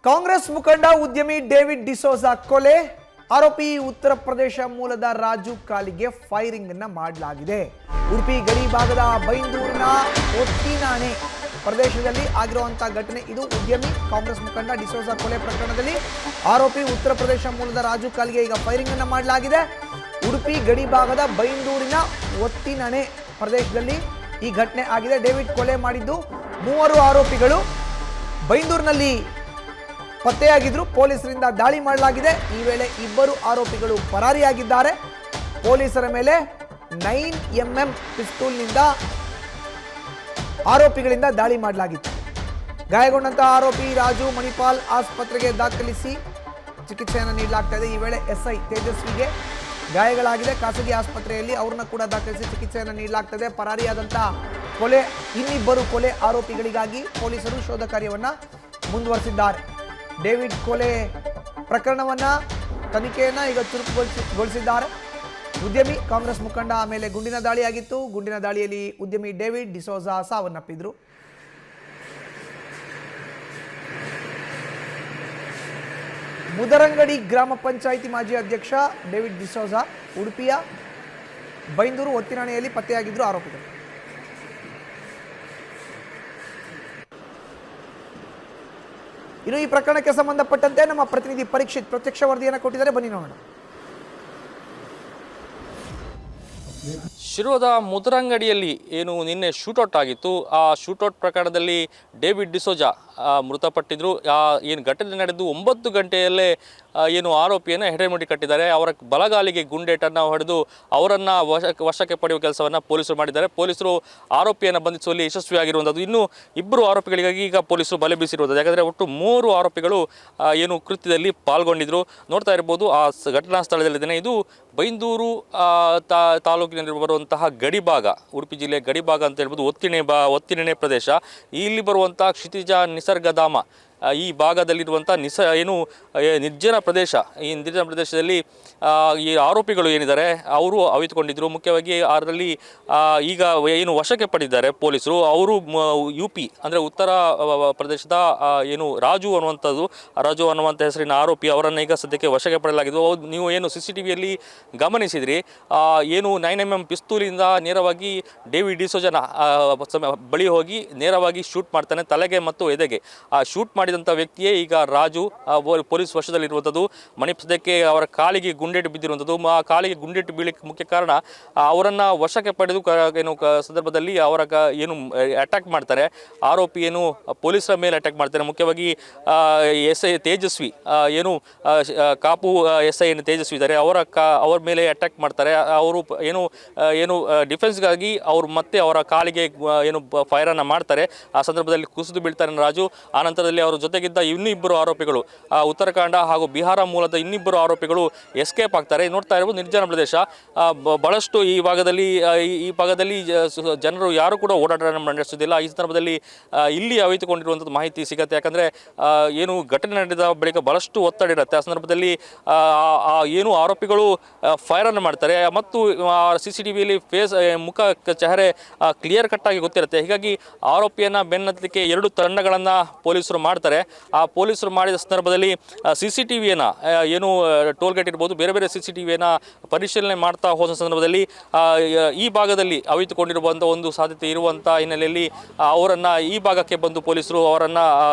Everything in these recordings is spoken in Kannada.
ಕಾಂಗ್ರೆಸ್ ಮುಖಂಡ ಉದ್ಯಮಿ ಡೇವಿಡ್ ಡಿಸೋಜಾ ಕೊಲೆ ಆರೋಪಿ ಉತ್ತರ ಪ್ರದೇಶ ಮೂಲದ ರಾಜು ಕಾಲಿಗೆ ಫೈರಿಂಗ್ ಅನ್ನು ಮಾಡಲಾಗಿದೆ. ಉಡುಪಿ ಗಡಿ ಭಾಗದ ಬೈಂದೂರಿನ ಒತ್ತಿನಾಣೆ ಪ್ರದೇಶದಲ್ಲಿ ಆಗಿರುವಂತಹ ಘಟನೆ ಇದು. ಉದ್ಯಮಿ ಕಾಂಗ್ರೆಸ್ ಮುಖಂಡ ಡಿಸೋಜಾ ಕೊಲೆ ಪ್ರಕರಣದಲ್ಲಿ ಆರೋಪಿ ಉತ್ತರ ಪ್ರದೇಶ ಮೂಲದ ರಾಜು ಕಾಲಿಗೆ ಈಗ ಫೈರಿಂಗ್ ಅನ್ನು ಮಾಡಲಾಗಿದೆ. ಉಡುಪಿ ಗಡಿ ಭಾಗದ ಬೈಂದೂರಿನ ಒತ್ತಿನಾಣೆ ಪ್ರದೇಶದಲ್ಲಿ ಈ ಘಟನೆ ಆಗಿದೆ. ಡೇವಿಡ್ ಕೊಲೆ ಮಾಡಿದ್ದು 3 ಆರೋಪಿಗಳು ಬೈಂದೂರಿನಲ್ಲಿ ಪತ್ತೆಯಾಗಿದ್ರು. ಪೊಲೀಸರಿಂದ ದಾಳಿ ಮಾಡಲಾಗಿದೆ. ಈ ವೇಳೆ 2 ಆರೋಪಿಗಳು ಪರಾರಿಯಾಗಿದ್ದಾರೆ. ಪೊಲೀಸರ ಮೇಲೆ 9mm ಪಿಸ್ತೂಲ್ನಿಂದ ಆರೋಪಿಗಳಿಂದ ದಾಳಿ ಮಾಡಲಾಗಿತ್ತು. ಗಾಯಗೊಂಡಂತಹ ಆರೋಪಿ ರಾಜು ಮಣಿಪಾಲ್ ಆಸ್ಪತ್ರೆಗೆ ದಾಖಲಿಸಿ ಚಿಕಿತ್ಸೆಯನ್ನು ನೀಡಲಾಗ್ತಾ ಇದೆ. ಈ ವೇಳೆ SI ತೇಜಸ್ವಿಗೆ ಗಾಯಗಳಾಗಿದೆ. ಖಾಸಗಿ ಆಸ್ಪತ್ರೆಯಲ್ಲಿ ಅವ್ರನ್ನ ಕೂಡ ದಾಖಲಿಸಿ ಚಿಕಿತ್ಸೆಯನ್ನು ನೀಡಲಾಗ್ತದೆ. ಪರಾರಿಯಾದಂತಹ ಇನ್ನಿಬ್ಬರು ಕೊಲೆ ಆರೋಪಿಗಳಿಗಾಗಿ ಪೊಲೀಸರು ಶೋಧ ಕಾರ್ಯವನ್ನ ಮುಂದುವರೆಸಿದ್ದಾರೆ. ಡೇವಿಡ್ ಕೊಲೆ ಪ್ರಕರಣವನ್ನ ತನಿಖೆಯನ್ನ ಈಗ ಚುರುಕುಗೊಳಿಸಿದ್ದಾರೆ. ಉದ್ಯಮಿ ಕಾಂಗ್ರೆಸ್ ಮುಖಂಡ ಮೇಲೆ ಗುಂಡಿನ ದಾಳಿಯಾಗಿತ್ತು. ಗುಂಡಿನ ದಾಳಿಯಲ್ಲಿ ಉದ್ಯಮಿ ಡೇವಿಡ್ ಡಿಸೋಜಾ ಸಾವನ್ನಪ್ಪಿದ್ರು. ಮುದರಂಗಡಿ ಗ್ರಾಮ ಪಂಚಾಯಿತಿ ಮಾಜಿ ಅಧ್ಯಕ್ಷ ಡೇವಿಡ್ ಡಿಸೋಜಾ ಉಡುಪಿಯ ಬೈಂದೂರು ಒತ್ತಿನಾಣೆಯಲ್ಲಿ ಪತ್ತೆಯಾಗಿದ್ರು ಆರೋಪಿಗಳು. ಇನ್ನು ಈ ಪ್ರಕರಣಕ್ಕೆ ಸಂಬಂಧಪಟ್ಟಂತೆ ನಮ್ಮ ಪ್ರತಿನಿಧಿ ಪರೀಕ್ಷಿತ್ ಪ್ರತ್ಯಕ್ಷ ವರದಿಯನ್ನು ಕೊಟ್ಟಿದ್ದಾರೆ, ಬನ್ನಿ ನೋಡೋಣ. ಶಿರೋದ ಮುದರಂಗಡಿಯಲ್ಲಿ ಏನು ನಿನ್ನೆ ಶೂಟೌಟ್ ಆಗಿತ್ತು, ಆ ಶೂಟೌಟ್ ಪ್ರಕರಣದಲ್ಲಿ ಡೇವಿಡ್ ಡಿಸೋಜಾ ಮೃತಪಟ್ಟಿದ್ರು. ಏನು ಘಟನೆ ನಡೆದು 9 ಗಂಟೆಯಲ್ಲೇ ಏನು ಆರೋಪಿಯನ್ನು ಹೆಡೆಮುಡಿ ಕಟ್ಟಿದ್ದಾರೆ. ಅವರ ಬಲಗಾಲಿಗೆ ಗುಂಡೇಟನ್ನು ಹೊಡೆದು ಅವರನ್ನು ವಶಕ್ಕೆ ಪಡೆಯುವ ಕೆಲಸವನ್ನು ಪೊಲೀಸರು ಮಾಡಿದ್ದಾರೆ. ಪೊಲೀಸರು ಆರೋಪಿಯನ್ನು ಬಂಧಿಸುವಲ್ಲಿ ಯಶಸ್ವಿಯಾಗಿರುವಂಥದ್ದು. ಇನ್ನು 2 ಆರೋಪಿಗಳಿಗಾಗಿ ಈಗ ಪೊಲೀಸರು ಬಲೆ ಬೀಸಿರುವಂಥದ್ದು. ಯಾಕಂದರೆ ಒಟ್ಟು 3 ಆರೋಪಿಗಳು ಏನು ಕೃತ್ಯದಲ್ಲಿ ಪಾಲ್ಗೊಂಡಿದ್ದರು. ನೋಡ್ತಾ ಇರ್ಬೋದು ಆ ಘಟನಾ ಸ್ಥಳದಲ್ಲಿದ್ದೇನೆ. ಇದು ಬೈಂದೂರು ತಾಲೂಕಿನಲ್ಲಿ ಬರುವಂತಹ ಗಡಿಭಾಗ, ಉಡುಪಿ ಜಿಲ್ಲೆಯ ಗಡಿಭಾಗ ಅಂತ ಹೇಳ್ಬೋದು. ಒತ್ತಿನೆಣೆ ಪ್ರದೇಶ. ಇಲ್ಲಿ ಬರುವಂಥ ಕ್ಷಿತಿಜ ನಿಸರ್ಗಧಾಮ ಈ ಭಾಗದಲ್ಲಿರುವಂಥ ನಿರ್ಜನ ಪ್ರದೇಶ. ಈ ನಿರ್ಜನ ಪ್ರದೇಶದಲ್ಲಿ ಈ ಆರೋಪಿಗಳು ಏನಿದ್ದಾರೆ ಅವರು ಅವಿತುಕೊಂಡಿದ್ದರು. ಮುಖ್ಯವಾಗಿ ಅದರಲ್ಲಿ ಈಗ ಏನು ವಶಕ್ಕೆ ಪಡೆದಿದ್ದಾರೆ ಪೊಲೀಸರು. ಅವರು UP ಅಂದರೆ ಉತ್ತರ ಪ್ರದೇಶದ ಏನು ರಾಜು ಅನ್ನುವಂಥ ಹೆಸರಿನ ಆರೋಪಿ. ಅವರನ್ನು ಈಗ ಸದ್ಯಕ್ಕೆ ವಶಕ್ಕೆ ಪಡೆಯಲಾಗಿದ್ದು. ನೀವು ಏನು CCTVಯಲ್ಲಿ ಗಮನಿಸಿದ್ರಿ, ಏನು 9mm ಪಿಸ್ತೂಲಿಂದ ನೇರವಾಗಿ ಡೇವಿಡ್ ಡಿಸೋಜನ ಬಳಿ ಹೋಗಿ ನೇರವಾಗಿ ಶೂಟ್ ಮಾಡ್ತಾನೆ ತಲೆಗೆ ಮತ್ತು ಎದೆಗೆ. ಆ ಶೂಟ್ ಮಾಡಿದಂಥ ವ್ಯಕ್ತಿಯೇ ಈಗ ರಾಜು ಪೊಲೀಸ್ ವಶದಲ್ಲಿರುವಂಥದ್ದು. ಸದ್ಯಕ್ಕೆ ಅವರ ಕಾಲಿಗೆ ಗುಂಡೇಟು ಬಿದ್ದಿರುವಂಥದ್ದು. ಆ ಕಾಲಿಗೆ ಗುಂಡೇಟು ಬೀಳಕ್ಕೆ ಮುಖ್ಯ ಕಾರಣ ಅವರನ್ನು ವಶಕ್ಕೆ ಪಡೆದು ಸಂದರ್ಭದಲ್ಲಿ ಅವರ ಏನು ಅಟ್ಯಾಕ್ ಮಾಡ್ತಾರೆ ಆರೋಪಿ, ಏನು ಪೊಲೀಸರ ಮೇಲೆ ಅಟ್ಯಾಕ್ ಮಾಡ್ತಾರೆ. ಮುಖ್ಯವಾಗಿ SI ತೇಜಸ್ವಿ ಏನು ಕಾಪು SI ಏನು ತೇಜಸ್ವಿ ಇದ್ದಾರೆ ಅವರ ಮೇಲೆ ಅಟ್ಯಾಕ್ ಮಾಡ್ತಾರೆ. ಅವರು ಏನು ಡಿಫೆನ್ಸ್ಗಾಗಿ ಅವರು ಮತ್ತೆ ಅವರ ಕಾಲಿಗೆ ಏನು ಫೈರನ್ನು ಮಾಡ್ತಾರೆ. ಆ ಸಂದರ್ಭದಲ್ಲಿ ಕುಸಿದು ಬೀಳ್ತಾರೆ ರಾಜು. ಆ ನಂತರದಲ್ಲಿ ಅವರ ಜೊತೆಗಿದ್ದ 2 ಆರೋಪಿಗಳು ಉತ್ತರಾಖಂಡ ಹಾಗೂ ಬಿಹಾರ ಮೂಲದ 2 ಆರೋಪಿಗಳು ಎಸ್ಕೇಪ್ ಆಗ್ತಾರೆ. ನೋಡ್ತಾ ಇರಬಹುದು ನಿರ್ಜನ ಪ್ರದೇಶ. ಬಹಳಷ್ಟು ಈ ಭಾಗದಲ್ಲಿ ಜನರು ಯಾರು ಕೂಡ ಓಡಾಟ ನಡೆಸುವುದಿಲ್ಲ. ಈ ಸಂದರ್ಭದಲ್ಲಿ ಇಲ್ಲಿ ಅವಿತುಕೊಂಡಿರುವಂಥದ್ದು ಮಾಹಿತಿ ಸಿಗುತ್ತೆ. ಯಾಕಂದರೆ ಏನು ಘಟನೆ ನಡೆದ ಬಳಿಕ ಬಹಳಷ್ಟು ಒತ್ತಡ ಇರುತ್ತೆ. ಆ ಸಂದರ್ಭದಲ್ಲಿ ಏನು ಆರೋಪಿಗಳು ಫೈರನ್ನು ಮಾಡ್ತಾರೆ ಮತ್ತು CCTVಯಲ್ಲಿ ಮುಖ ಚೆಹರೆ ಕ್ಲಿಯರ್ ಕಟ್ಟಾಗಿ ಗೊತ್ತಿರುತ್ತೆ. ಹೀಗಾಗಿ ಆರೋಪಿಯನ್ನು ಬೆನ್ನತ್ತಲಿಕ್ಕೆ 2 ತಂಡಗಳನ್ನು ಪೊಲೀಸರು ಮಾಡ್ತಾರೆ. ಆ ಪೊಲೀಸರು ಮಾಡಿದ ಸಂದರ್ಭದಲ್ಲಿ CCTVಯನ್ನು ಏನು ಟೋಲ್ ಗೇಟ್ ಇರ್ಬೋದು, ಬೇರೆ ಬೇರೆ CCTVಯನ್ನು ಪರಿಶೀಲನೆ ಮಾಡ್ತಾ ಹೋದ ಸಂದರ್ಭದಲ್ಲಿ ಈ ಭಾಗದಲ್ಲಿ ಅವಿತುಕೊಂಡಿರುವಂಥ ಒಂದು ಸಾಧ್ಯತೆ ಇರುವಂಥ ಹಿನ್ನೆಲೆಯಲ್ಲಿ ಅವರನ್ನು ಈ ಭಾಗಕ್ಕೆ ಬಂದು ಪೊಲೀಸರು ಅವರನ್ನು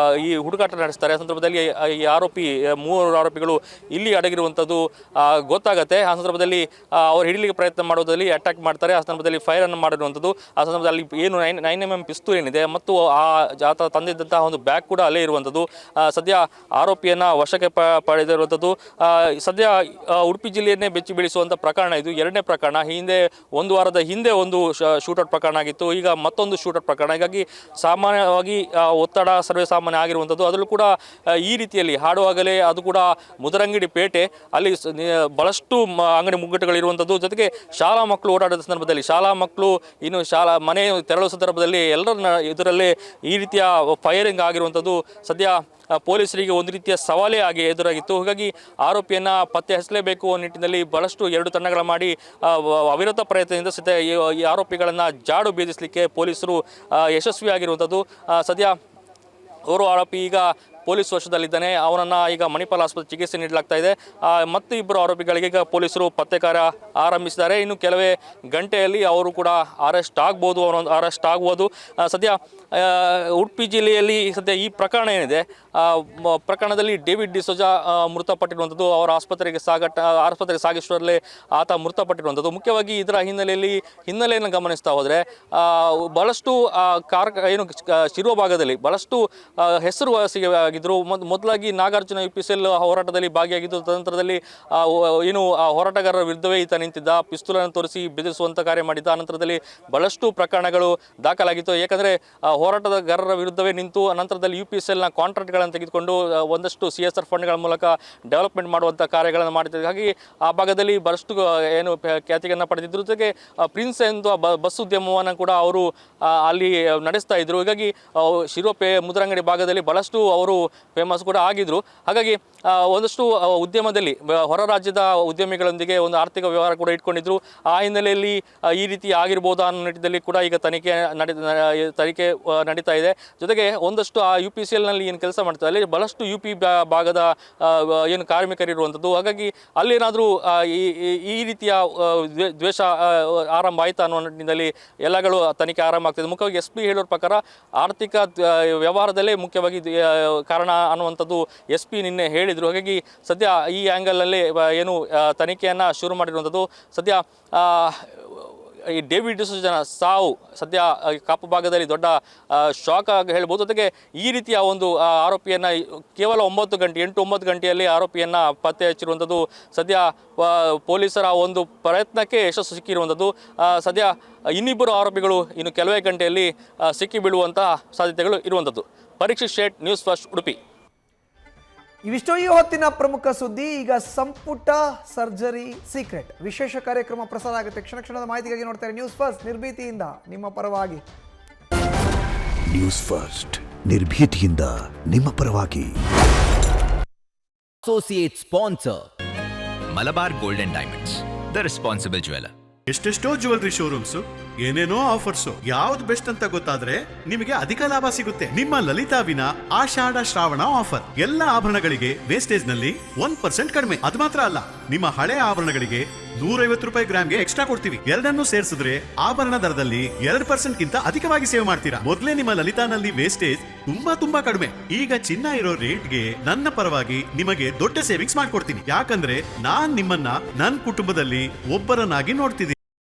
ಈ ಹುಡುಕಾಟ ನಡೆಸ್ತಾರೆ. ಆ ಸಂದರ್ಭದಲ್ಲಿ ಈ 3 ಆರೋಪಿಗಳು ಇಲ್ಲಿ ಅಡಗಿರುವಂಥದ್ದು ಗೊತ್ತಾಗುತ್ತೆ. ಆ ಸಂದರ್ಭದಲ್ಲಿ ಅವರು ಹಿಡಿಲಿಕ್ಕೆ ಪ್ರಯತ್ನ ಮಾಡೋದ್ರಲ್ಲಿ ಅಟ್ಯಾಕ್ ಮಾಡ್ತಾರೆ. ಆ ಸಂದರ್ಭದಲ್ಲಿ ಫೈರನ್ನು ಮಾಡಿರುವಂಥದ್ದು. ಆ ಸಂದರ್ಭದಲ್ಲಿ ಏನು 9mm ಪಿಸ್ತೂಲ್ ಏನಿದೆ ಮತ್ತು ಆತ ತಂದಿದ್ದಂತಹ ಒಂದು ಬ್ಯಾಗ್ ಕೂಡ ಅಲ್ಲೇ ಇರುವಂಥದ್ದು. ಸದ್ಯ ಆರೋಪಿಯನ್ನು ವಶಕ್ಕೆ ಪಡೆದಿರುವಂಥದ್ದು. ಸದ್ಯ ಉಡುಪಿ ಜಿಲ್ಲೆಯನ್ನೇ ಬೆಚ್ಚಿ ಬೀಳಿಸುವಂಥ ಪ್ರಕರಣ ಇದು. 2ನೇ ಪ್ರಕರಣ. ಒಂದು ವಾರದ ಹಿಂದೆ ಒಂದು ಶೂಟೌಟ್ ಪ್ರಕರಣ ಆಗಿತ್ತು. ಈಗ ಮತ್ತೊಂದು ಶೂಟೌಟ್ ಪ್ರಕರಣ. ಹೀಗಾಗಿ ಸಾಮಾನ್ಯವಾಗಿ ಒತ್ತಡ ಸರ್ವೇ ಸಾಮಾನ್ಯ ಆಗಿರುವಂಥದ್ದು. ಅದರಲ್ಲೂ ಕೂಡ ಈ ರೀತಿಯಲ್ಲಿ ಹಾಡುವಾಗಲೇ ಅದು ಕೂಡ ಮುದರಂಗಡಿ ಪೇಟೆ, ಅಲ್ಲಿ ಬಹಳಷ್ಟು ಅಂಗಡಿ ಮುಗ್ಗಟ್ಟುಗಳಿರುವಂಥದ್ದು. ಜೊತೆಗೆ ಶಾಲಾ ಮಕ್ಕಳು ಓಡಾಡಿದ ಸಂದರ್ಭದಲ್ಲಿ ಶಾಲಾ ಮಕ್ಕಳು ಇನ್ನು ಮನೆ ತೆರಳುವ ಸಂದರ್ಭದಲ್ಲಿ ಎಲ್ಲರನ್ನ ಇದರಲ್ಲೇ ಈ ರೀತಿಯ ಫೈರಿಂಗ್ ಆಗಿರುವಂಥದ್ದು ಸದ್ಯ ಪೊಲೀಸರಿಗೆ ಒಂದು ರೀತಿಯ ಸವಾಲೇ ಆಗಿ ಎದುರಾಗಿತ್ತು. ಹೀಗಾಗಿ ಆರೋಪಿಯನ್ನು ಪತ್ತೆ ಹಚ್ಚಲೇಬೇಕು ಅನ್ನೋ ನಿಟ್ಟಿನಲ್ಲಿ ಬಹಳಷ್ಟು 2 ತಂಡಗಳ ಮಾಡಿ ಅವಿರತ ಪ್ರಯತ್ನದಿಂದ ಸದ್ಯ ಈ ಆರೋಪಿಗಳನ್ನು ಜಾಡು ಬೀದಿಸಲಿಕ್ಕೆ ಪೊಲೀಸರು ಯಶಸ್ವಿಯಾಗಿರುವಂಥದ್ದು. ಸದ್ಯ ಓರ್ವ ಆರೋಪಿ ಈಗ ಪೊಲೀಸ್ ವಶದಲ್ಲಿದ್ದಾನೆ. ಅವನನ್ನು ಈಗ ಮಣಿಪಾಲ್ ಆಸ್ಪತ್ರೆ ಚಿಕಿತ್ಸೆ ನೀಡಲಾಗ್ತಾ ಇದೆ. ಮತ್ತು ಇಬ್ಬರು ಆರೋಪಿಗಳಿಗೆ ಈಗ ಪೊಲೀಸರು ಪತ್ತೆ ಕಾರ್ಯ ಆರಂಭಿಸಿದ್ದಾರೆ. ಇನ್ನು ಕೆಲವೇ ಗಂಟೆಯಲ್ಲಿ ಅವರು ಕೂಡ ಅರೆಸ್ಟ್ ಆಗ್ಬೋದು. ಸದ್ಯ ಉಡುಪಿ ಜಿಲ್ಲೆಯಲ್ಲಿ ಸದ್ಯ ಈ ಪ್ರಕರಣ ಏನಿದೆ, ಪ್ರಕರಣದಲ್ಲಿ ಡೇವಿಡ್ ಡಿಸೋಜಾ ಮೃತಪಟ್ಟಿರುವಂಥದ್ದು. ಅವರ ಆಸ್ಪತ್ರೆಗೆ ಸಾಗಿಸುವಲ್ಲೇ ಆತ ಮೃತಪಟ್ಟಿರುವಂಥದ್ದು. ಮುಖ್ಯವಾಗಿ ಇದರ ಹಿನ್ನೆಲೆಯನ್ನು ಗಮನಿಸ್ತಾ ಹೋದರೆ ಬಹಳಷ್ಟು ಶಿರುವ ಭಾಗದಲ್ಲಿ ಬಹಳಷ್ಟು ಹೆಸರುವಾಸಿಯಾಗಿದ್ದರು. ಮೊದಲಾಗಿ ನಾಗಾರ್ಜುನ UPCL ಹೋರಾಟದಲ್ಲಿ ಭಾಗಿಯಾಗಿದ್ದು, ತದನಂತರದಲ್ಲಿ ಹೋರಾಟಗಾರರ ವಿರುದ್ಧವೇ ಈತ ನಿಂತಿದ್ದ, ಪಿಸ್ತೂಲನ್ನು ತೋರಿಸಿ ಬೆದರಿಸುವಂಥ ಕಾರ್ಯ ಮಾಡಿದ್ದ. ಅನಂತರದಲ್ಲಿ ಬಹಳಷ್ಟು ಪ್ರಕರಣಗಳು ದಾಖಲಾಗಿತ್ತು. ಏಕೆಂದರೆ ಹೋರಾಟಗಾರರ ವಿರುದ್ಧವೇ ನಿಂತು ಅನಂತರದಲ್ಲಿ UPCLನ ಕಾಂಟ್ರಾಕ್ಟ್ಗಳನ್ನು ತೆಗೆದುಕೊಂಡು ಒಂದಷ್ಟು CSR ಫಂಡ್ಗಳ ಮೂಲಕ ಡೆವಲಪ್ಮೆಂಟ್ ಮಾಡುವಂಥ ಕಾರ್ಯಗಳನ್ನು ಮಾಡ್ತಿದ್ದಾರೆ. ಹಾಗಾಗಿ ಆ ಭಾಗದಲ್ಲಿ ಬಹಳಷ್ಟು ಖ್ಯಾತಿಯನ್ನು ಪಡೆದಿದ್ದರು. ಜೊತೆಗೆ ಪ್ರಿನ್ಸ್ ಎಂದು ಬಸ್ ಉದ್ಯಮವನ್ನು ಕೂಡ ಅವರು ಅಲ್ಲಿ ನಡೆಸ್ತಾ ಇದ್ದರು. ಹೀಗಾಗಿ ಶಿರೋಪೆ ಮುದ್ರಂಗಡಿ ಭಾಗದಲ್ಲಿ ಬಹಳಷ್ಟು ಅವರು ಫೇಮಸ್ ಕೂಡ ಆಗಿದ್ದರು. ಹಾಗಾಗಿ ಒಂದಷ್ಟು ಉದ್ಯಮದಲ್ಲಿ ಹೊರ ರಾಜ್ಯದ ಉದ್ಯಮಿಗಳೊಂದಿಗೆ ಒಂದು ಆರ್ಥಿಕ ವ್ಯವಹಾರ ಕೂಡ ಇಟ್ಕೊಂಡಿದ್ರು. ಆ ಹಿನ್ನೆಲೆಯಲ್ಲಿ ಈ ರೀತಿ ಆಗಿರ್ಬೋದಾ ಅನ್ನೋ ನಿಟ್ಟಿನಲ್ಲಿ ಕೂಡ ಈಗ ತನಿಖೆ ನಡೀತಾ ಇದೆ. ಜೊತೆಗೆ ಒಂದಷ್ಟು ಆ UPCLನಲ್ಲಿ ಏನು ಕೆಲಸ ಮಾಡ್ತಾರೆ ಅಲ್ಲಿ ಬಹಳಷ್ಟು UP ಭಾಗದ ಏನು ಕಾರ್ಮಿಕರಿರುವಂಥದ್ದು. ಹಾಗಾಗಿ ಅಲ್ಲೇನಾದರೂ ಈ ರೀತಿಯ ದ್ವೇಷ ಆರಂಭ ಆಯಿತಾ ಅನ್ನೋ ನಿಟ್ಟಿನಲ್ಲಿ ಎಲ್ಲಗಳು ತನಿಖೆ ಆರಂಭ ಆಗ್ತಿದೆ. ಮುಖ್ಯವಾಗಿ SP ಹೇಳೋರ ಪ್ರಕಾರ ಆರ್ಥಿಕ ವ್ಯವಹಾರದಲ್ಲೇ ಮುಖ್ಯವಾಗಿ ಕಾರಣ ಅನ್ನುವಂಥದ್ದು SP ನಿನ್ನೆ ಹೇಳಿದರು. ಹಾಗಾಗಿ ಸದ್ಯ ಈ ಆ್ಯಂಗಲಲ್ಲಿ ಏನು ತನಿಖೆಯನ್ನು ಶುರು ಮಾಡಿರುವಂಥದ್ದು. ಸದ್ಯ ಈ ಡೇವಿಡ್ ಡಿಸೋಜನ ಸಾವು ಸದ್ಯ ಕಾಪು ಭಾಗದಲ್ಲಿ ದೊಡ್ಡ ಶಾಕ್ ಆಗಿ ಹೇಳ್ಬೋದು. ಜೊತೆಗೆ ಈ ರೀತಿಯ ಒಂದು ಆರೋಪಿಯನ್ನು ಕೇವಲ 8-9 ಗಂಟೆಯಲ್ಲಿ ಆರೋಪಿಯನ್ನು ಪತ್ತೆ ಹಚ್ಚಿರುವಂಥದ್ದು. ಸದ್ಯ ಪೊಲೀಸರ ಒಂದು ಪ್ರಯತ್ನಕ್ಕೆ ಯಶಸ್ಸು ಸಿಕ್ಕಿರುವಂಥದ್ದು. ಸದ್ಯ ಇನ್ನಿಬ್ಬರು ಆರೋಪಿಗಳು ಇನ್ನು ಕೆಲವೇ ಗಂಟೆಯಲ್ಲಿ ಸಿಕ್ಕಿಬೀಳುವಂತಹ ಸಾಧ್ಯತೆಗಳು ಇರುವಂಥದ್ದು. ಪರೀಕ್ಷಿತ್ ಶೇಟ್, ನ್ಯೂಸ್ ಫಸ್ಟ್, ಉಡುಪಿ. ಇವಿಷ್ಟೋ ಈ ಹೊತ್ತಿನ ಪ್ರಮುಖ ಸುದ್ದಿ. ಈಗ ಸಂಪುಟ ಸರ್ಜರಿ ಸೀಕ್ರೆಟ್ ವಿಶೇಷ ಕಾರ್ಯಕ್ರಮ ಪ್ರಸಾರ ಆಗುತ್ತೆ. ಕ್ಷಣದ ಮಾಹಿತಿಗಾಗಿ ನೋಡ್ತಾರೆ ನ್ಯೂಸ್ ಫಸ್ಟ್, ನಿರ್ಭೀತಿಯಿಂದ ನಿಮ್ಮ ಪರವಾಗಿ. ನ್ಯೂಸ್ ಫಸ್ಟ್, ನಿರ್ಭೀತಿಯಿಂದ ನಿಮ್ಮ ಪರವಾಗಿ. Associate sponsor Malabar golden diamonds, the responsible jeweller. ಎಷ್ಟೆಷ್ಟೋ ಜ್ಯುವೆಲರಿ ಶೋರೂಮ್ಸ್, ಏನೇನೋ ಆಫರ್ಸ್. ಯಾವ್ದು ಬೆಸ್ಟ್ ಅಂತ ಗೊತ್ತಾದ್ರೆ ನಿಮಗೆ ಅಧಿಕ ಲಾಭ ಸಿಗುತ್ತೆ. ನಿಮ್ಮ ಲಲಿತಾವಿನ ಆಷಾಢ ಶ್ರಾವಣ ಆಫರ್. ಎಲ್ಲ ಆಭರಣಗಳಿಗೆ ವೇಸ್ಟೇಜ್ ನಲ್ಲಿ 1% ಕಡಿಮೆ. ಅದು ಮಾತ್ರ ಅಲ್ಲ, ನಿಮ್ಮ ಹಳೆ ಆಭರಣಗಳಿಗೆ 150 ರೂಪಾಯಿ ಗ್ರಾಮ್ಗೆ ಎಕ್ಸ್ಟ್ರಾ ಕೊಡ್ತೀವಿ. ಎರಡನ್ನೂ ಸೇರಿಸಿದ್ರೆ ಆಭರಣ ದರದಲ್ಲಿ 2% ಗಿಂತ ಅಧಿಕವಾಗಿ ಸೇವ್ ಮಾಡ್ತೀರಾ. ಮೊದಲೇ ನಿಮ್ಮ ಲಲಿತಾನಲ್ಲಿ ವೇಸ್ಟೇಜ್ ತುಂಬಾ ಕಡಿಮೆ. ಈಗ ಚಿನ್ನ ಇರೋ ರೇಟ್ಗೆ ನನ್ನ ಪರವಾಗಿ ನಿಮಗೆ ದೊಡ್ಡ ಸೇವಿಂಗ್ಸ್ ಮಾಡ್ಕೊಡ್ತೀನಿ. ಯಾಕಂದ್ರೆ ನಾನ್ ನಿಮ್ಮನ್ನ ನನ್ನ ಕುಟುಂಬದಲ್ಲಿ ಒಬ್ಬರನ್ನಾಗಿ ನೋಡ್ತಿದ್ದೀನಿ.